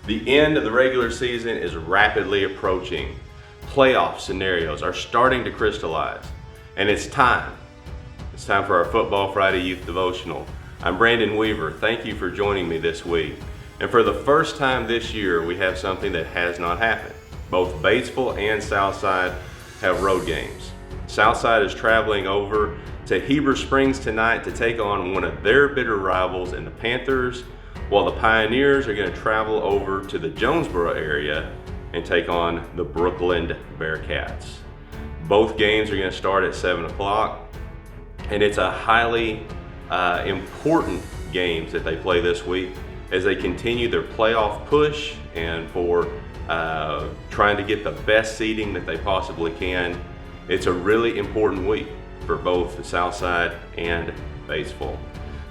The end of the regular season is rapidly approaching. Playoff scenarios are starting to crystallize, and it's time. It's time for our Football Friday Youth Devotional. I'm Brandon Weaver. Thank you for joining me this week. And for the first time this year, we have something that has not happened. Both Batesville and Southside have road games. Southside is traveling over to Heber Springs tonight to take on one of their bitter rivals in the Panthers, while the Pioneers are going to travel over to the Jonesboro area and take on the Brookland Bearcats. Both games are going to start at 7 o'clock, and it's a highly important games that they play this week as they continue their playoff push and for trying to get the best seeding that they possibly can. It's a really important week for both the Southside and Batesville.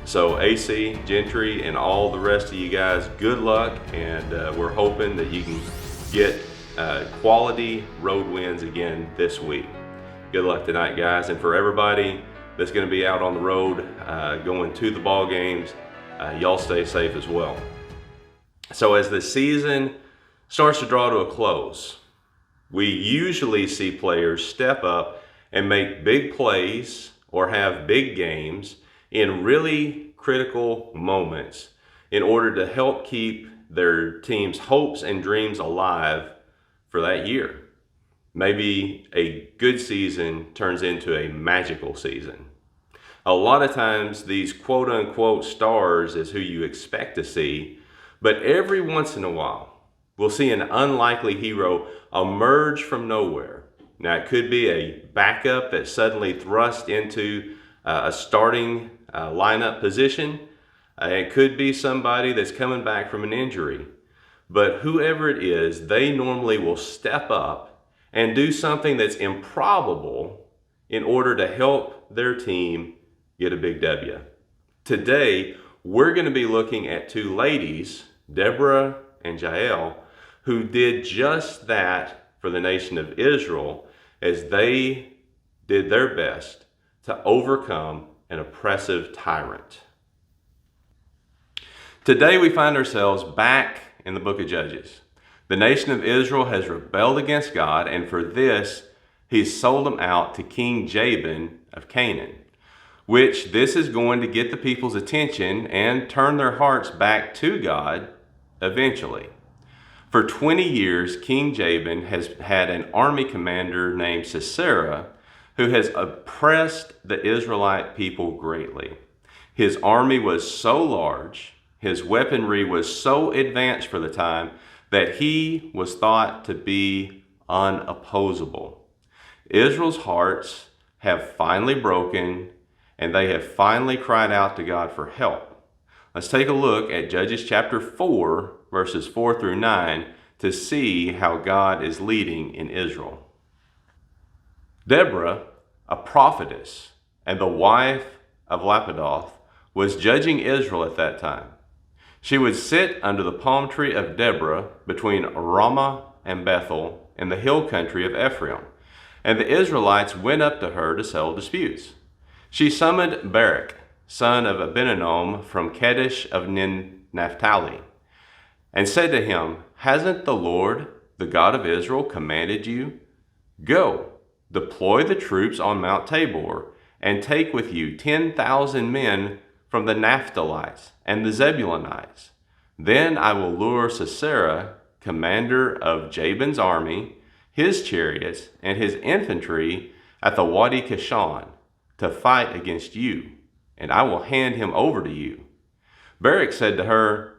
So AC, Gentry, and all the rest of you guys, good luck, and we're hoping that you can get quality road wins again this week. Good luck tonight, guys, and for everybody that's going to be out on the road going to the ball games, y'all stay safe as well. So as the season starts to draw to a close, we usually see players step up and make big plays or have big games in really critical moments in order to help keep their team's hopes and dreams alive for that year. Maybe a good season turns into a magical season. A lot of times these quote unquote stars is who you expect to see, but every once in a while we'll see an unlikely hero emerge from nowhere. Now it could be a backup that's suddenly thrust into a starting lineup position. It could be somebody that's coming back from an injury. But whoever it is, they normally will step up and do something that's improbable in order to help their team get a big W. Today, we're going to be looking at two ladies, Deborah and Jael, who did just that for the nation of Israel as they did their best to overcome an oppressive tyrant. Today we find ourselves back in the book of Judges. The nation of Israel has rebelled against God, and for this he's sold them out to King Jabin of Canaan, which this is going to get the people's attention and turn their hearts back to God eventually. For 20 years, King Jabin has had an army commander named Sisera who has oppressed the Israelite people greatly. His army was so large, his weaponry was so advanced for the time, that he was thought to be unopposable. Israel's hearts have finally broken, and they have finally cried out to God for help. Let's take a look at Judges chapter 4, verses 4 through 9, to see how God is leading in Israel. Deborah, a prophetess and the wife of Lapidoth, was judging Israel at that time. She would sit under the palm tree of Deborah between Ramah and Bethel in the hill country of Ephraim, and the Israelites went up to her to settle disputes. She summoned Barak, son of Abinoam from Kadesh of Naphtali, and said to him, "Hasn't the Lord, the God of Israel, commanded you? Go, deploy the troops on Mount Tabor, and take with you 10,000 men from the Naphtalites and the Zebulunites. Then I will lure Sisera, commander of Jabin's army, his chariots, and his infantry at the Wadi Kishon to fight against you, and I will hand him over to you." Barak said to her,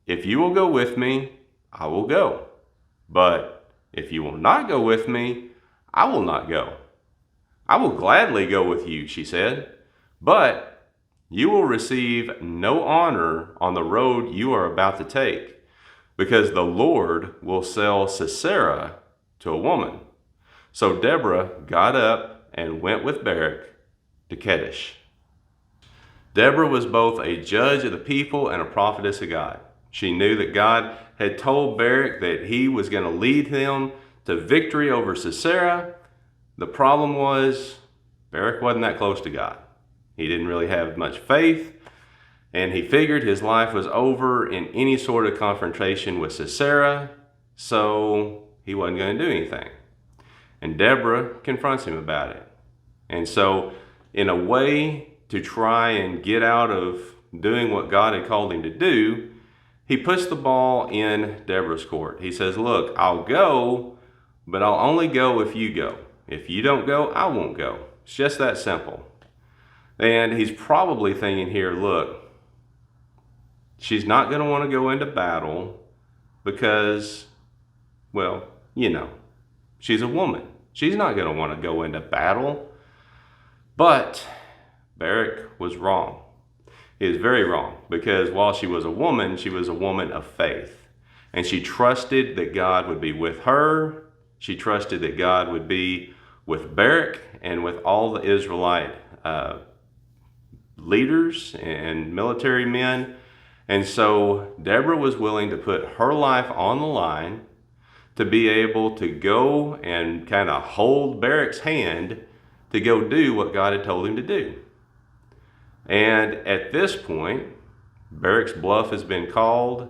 "If you will go with me, I will go. But if you will not go with me, I will not go." "I will gladly go with you," she said, "but you will receive no honor on the road you are about to take, because the Lord will sell Sisera to a woman." So Deborah got up and went with Barak to Kadesh. Deborah was both a judge of the people and a prophetess of God. She knew that God had told Barak that he was going to lead them to victory over Sisera. The problem was Barak wasn't that close to God. He didn't really have much faith, And he figured his life was over in any sort of confrontation with Sisera, so he wasn't going to do anything. And Deborah confronts him about it. And so, in a way to try and get out of doing what God had called him to do, he puts the ball in Deborah's court. He says, look, I'll go, but I'll only go if you go. If you don't go, I won't go. It's just that simple. And he's probably thinking here, look, she's not going to want to go into battle because, well, she's a woman. She's not going to want to go into battle. But Barak was wrong. He is very wrong, because while she was a woman of faith. And she trusted that God would be with her. She trusted that God would be with Barak and with all the Israelite leaders and military men. And so Deborah was willing to put her life on the line to be able to go and kind of hold Barak's hand to go do what God had told him to do. And at this point, Barak's bluff has been called,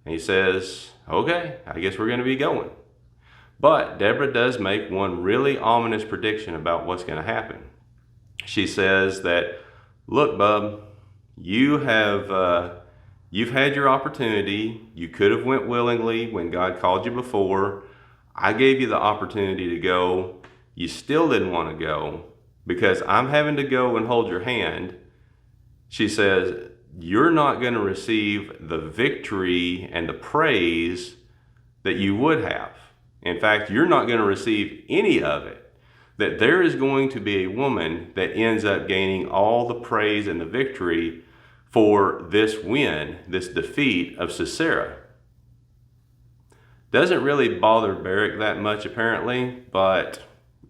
and he says, okay, I guess we're going to be going. But Deborah does make one really ominous prediction about what's going to happen. She says that, look, bub, you've had your opportunity. You could have went willingly when God called you before. I gave you the opportunity to go. You still didn't want to go because I'm having to go and hold your hand. She says, you're not going to receive the victory and the praise that you would have. In fact, you're not going to receive any of it. That there is going to be a woman that ends up gaining all the praise and the victory for this win, this defeat of Sisera. Doesn't really bother Barak that much apparently, but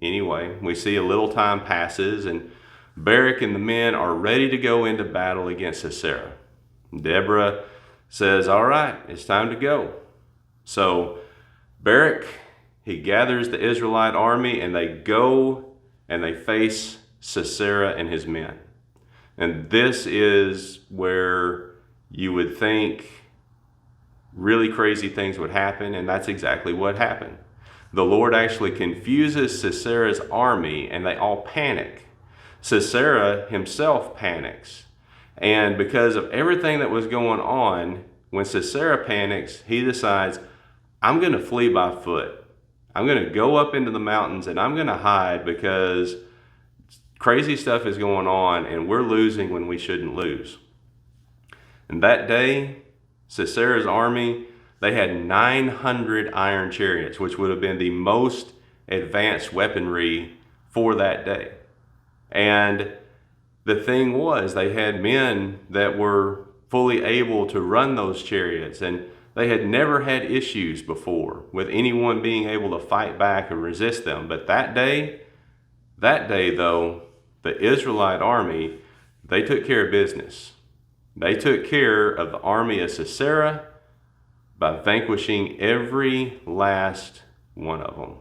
anyway, we see a little time passes and Barak and the men are ready to go into battle against Sisera. Deborah says, all right, it's time to go. So Barak, he gathers the Israelite army and they go and they face Sisera and his men. And this is where you would think really crazy things would happen, and that's exactly what happened. The Lord actually confuses Sisera's army and they all panic. Sisera himself panics. And because of everything that was going on, when Sisera panics, he decides, I'm going to flee by foot. I'm going to go up into the mountains and I'm going to hide because crazy stuff is going on and we're losing when we shouldn't lose. And that day, Sisera's army, they had 900 iron chariots, which would have been the most advanced weaponry for that day. And the thing was, they had men that were fully able to run those chariots, and they had never had issues before with anyone being able to fight back and resist them. But that day though, the Israelite army, they took care of business. They took care of the army of Sisera by vanquishing every last one of them.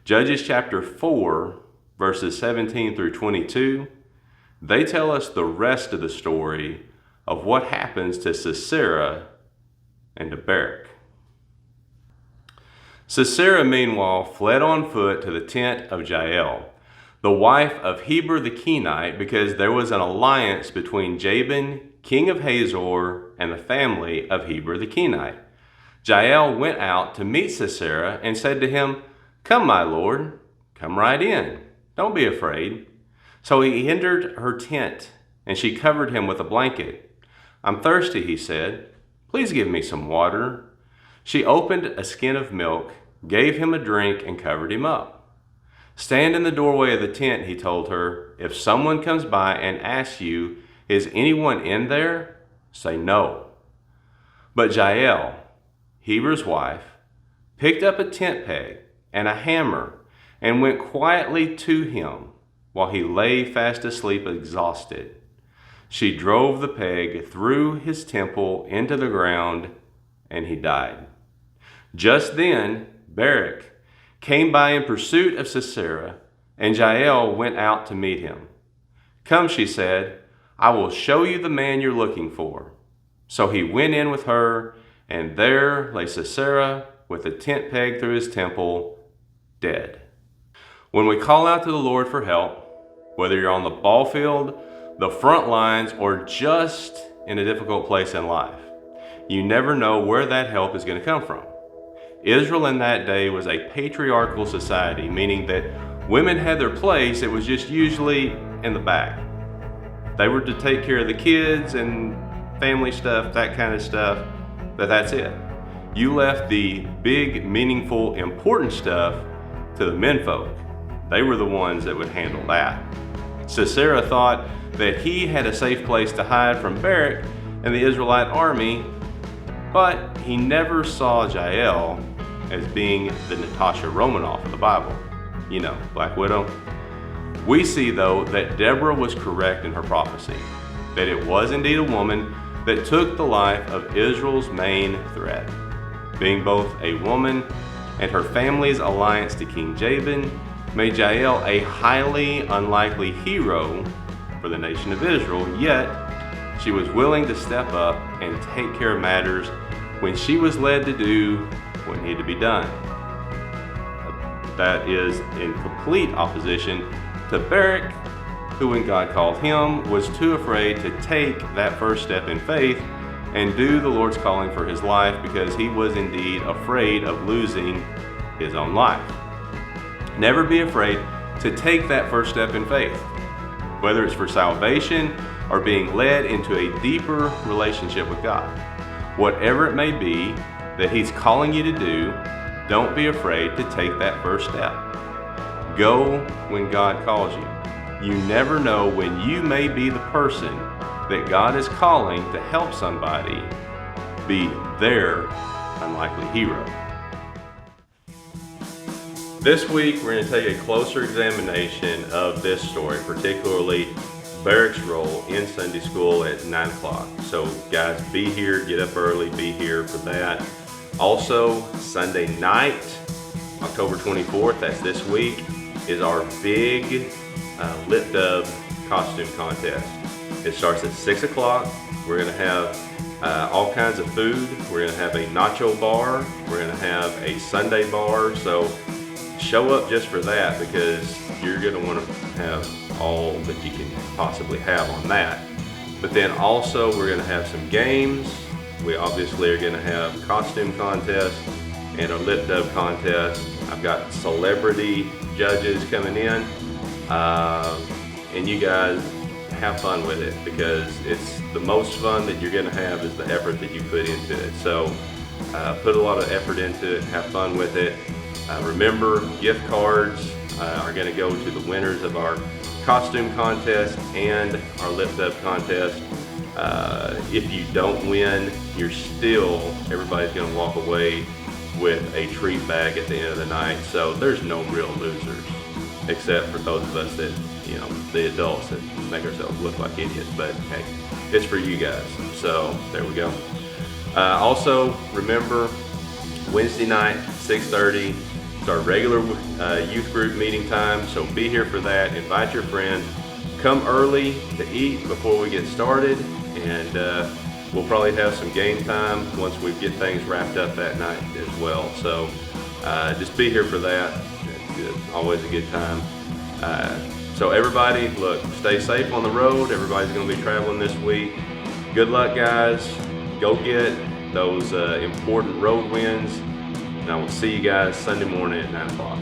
Judges chapter 4, verses 17 through 22, they tell us the rest of the story of what happens to Sisera and to Barak. Sisera, meanwhile, fled on foot to the tent of Jael, the wife of Heber the Kenite, because there was an alliance between Jabin, king of Hazor, and the family of Heber the Kenite. Jael went out to meet Sisera and said to him, come, my lord, come right in. Don't be afraid. So he entered her tent, and she covered him with a blanket. I'm thirsty, he said. Please give me some water. She opened a skin of milk, gave him a drink, and covered him up. Stand in the doorway of the tent, he told her. If someone comes by and asks you, is anyone in there? Say no. But Jael, Heber's wife, picked up a tent peg and a hammer and went quietly to him while he lay fast asleep, exhausted. She drove the peg through his temple into the ground, and he died. Just then, Barak came by in pursuit of Sisera, and Jael went out to meet him. Come, she said, I will show you the man you're looking for." So he went in with her, and there lay Sisera with a tent peg through his temple, dead. When we call out to the Lord for help, whether you're on the ball field, the front lines, or just in a difficult place in life, you never know where that help is going to come from. Israel in that day was a patriarchal society, meaning that women had their place. It was just usually in the back. They were to take care of the kids and family stuff, that kind of stuff, but that's it. You left the big, meaningful, important stuff to the menfolk. They were the ones that would handle that. Sisera thought that he had a safe place to hide from Barak and the Israelite army, but he never saw Jael as being the Natasha Romanoff of the Bible. You know, Black Widow. We see, though, that Deborah was correct in her prophecy, that it was indeed a woman that took the life of Israel's main threat. Being both a woman and her family's alliance to King Jabin made Jael a highly unlikely hero for the nation of Israel, yet she was willing to step up and take care of matters when she was led to do what needed to be done. That is in complete opposition to Barak, who, when God called him, was too afraid to take that first step in faith and do the Lord's calling for his life because he was indeed afraid of losing his own life. Never be afraid to take that first step in faith, whether it's for salvation or being led into a deeper relationship with God. Whatever it may be that he's calling you to do, don't be afraid to take that first step. Go when God calls you. You never know when you may be the person that God is calling to help somebody be their unlikely hero. This week, we're going to take a closer examination of this story, particularly Barak's role in Sunday school at 9 o'clock. So guys, be here, get up early, be here for that. Also, Sunday night, October 24th, that's this week, is our big Lit Dove costume contest. It starts at 6 o'clock. We're going to have all kinds of food. We're going to have a nacho bar. We're going to have a sundae bar. So show up just for that because you're going to want to have all that you can possibly have on that. But then also we're going to have some games. We obviously are going to have costume contest and a Lit Dove contest. I've got celebrity judges coming in, and you guys have fun with it because it's the most fun that you're going to have is the effort that you put into it. So put a lot of effort into it, have fun with it. Remember, gift cards are going to go to the winners of our costume contest and our Lit Dove contest. If you don't win, everybody's going to walk away with a treat bag at the end of the night. So there's no real losers, except for those of us that, the adults that make ourselves look like idiots. But hey, it's for you guys. So there we go. Also, remember, Wednesday night, 6:30, it's our regular youth group meeting time. So be here for that. Invite your friends. Come early to eat before we get started, and we'll probably have some game time once we get things wrapped up that night as well. So just be here for that. It's always a good time. So everybody, look, stay safe on the road. Everybody's going to be traveling this week. Good luck, guys. Go get those important road wins. And I will see you guys Sunday morning at 9 o'clock.